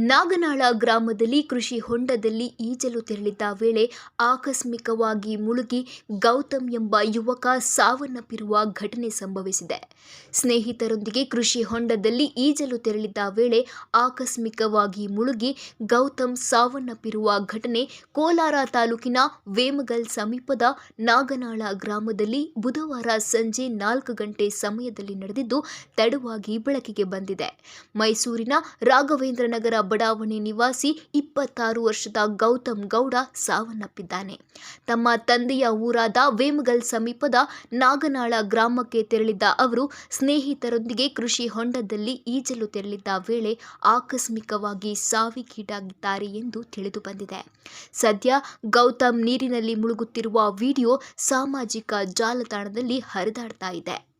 ನಾಗನಾಳ ಗ್ರಾಮದಲ್ಲಿ ಕೃಷಿ ಹೊಂಡದಲ್ಲಿ ಈಜಲು ತೆರಳಿದ್ದ ವೇಳೆ ಆಕಸ್ಮಿಕವಾಗಿ ಮುಳುಗಿ ಗೌತಮ್ ಎಂಬ ಯುವಕ ಸಾವನ್ನಪ್ಪಿರುವ ಘಟನೆ ಸಂಭವಿಸಿದೆ. ಸ್ನೇಹಿತರೊಂದಿಗೆ ಕೃಷಿ ಹೊಂಡದಲ್ಲಿ ಈಜಲು ತೆರಳಿದ್ದ ವೇಳೆ ಆಕಸ್ಮಿಕವಾಗಿ ಮುಳುಗಿ ಗೌತಮ್ ಸಾವನ್ನಪ್ಪಿರುವ ಘಟನೆ ಕೋಲಾರ ತಾಲೂಕಿನ ವೇಮಗಲ್ ಸಮೀಪದ ನಾಗನಾಳ ಗ್ರಾಮದಲ್ಲಿ ಬುಧವಾರ ಸಂಜೆ 4 ಗಂಟೆ ಸಮಯದಲ್ಲಿ ನಡೆದಿದ್ದು ತಡವಾಗಿ ಬೆಳಕಿಗೆ ಬಂದಿದೆ. ಮೈಸೂರಿನ ರಾಘವೇಂದ್ರ ನಗರ ಬಡಾವಣೆ ನಿವಾಸಿ 26 ವರ್ಷದ ಗೌತಮ್ ಗೌಡ ಸಾವನ್ನಪ್ಪಿದ್ದಾನೆ. ತಮ್ಮ ತಂದೆಯ ಊರಾದ ವೇಮಗಲ್ ಸಮೀಪದ ನಾಗನಾಳ ಗ್ರಾಮಕ್ಕೆ ತೆರಳಿದ್ದ ಅವರು ಸ್ನೇಹಿತರೊಂದಿಗೆ ಕೃಷಿ ಹೊಂಡದಲ್ಲಿ ಈಜಲು ತೆರಳಿದ್ದ ವೇಳೆ ಆಕಸ್ಮಿಕವಾಗಿ ಸಾವಿಗೀಡಾಗಿದ್ದಾರೆ ಎಂದು ತಿಳಿದು ಬಂದಿದೆ. ಸದ್ಯ ಗೌತಮ್ ನೀರಿನಲ್ಲಿ ಮುಳುಗುತ್ತಿರುವ ವಿಡಿಯೋ ಸಾಮಾಜಿಕ ಜಾಲತಾಣದಲ್ಲಿ ಹರಿದಾಡ್ತಾ ಇದೆ.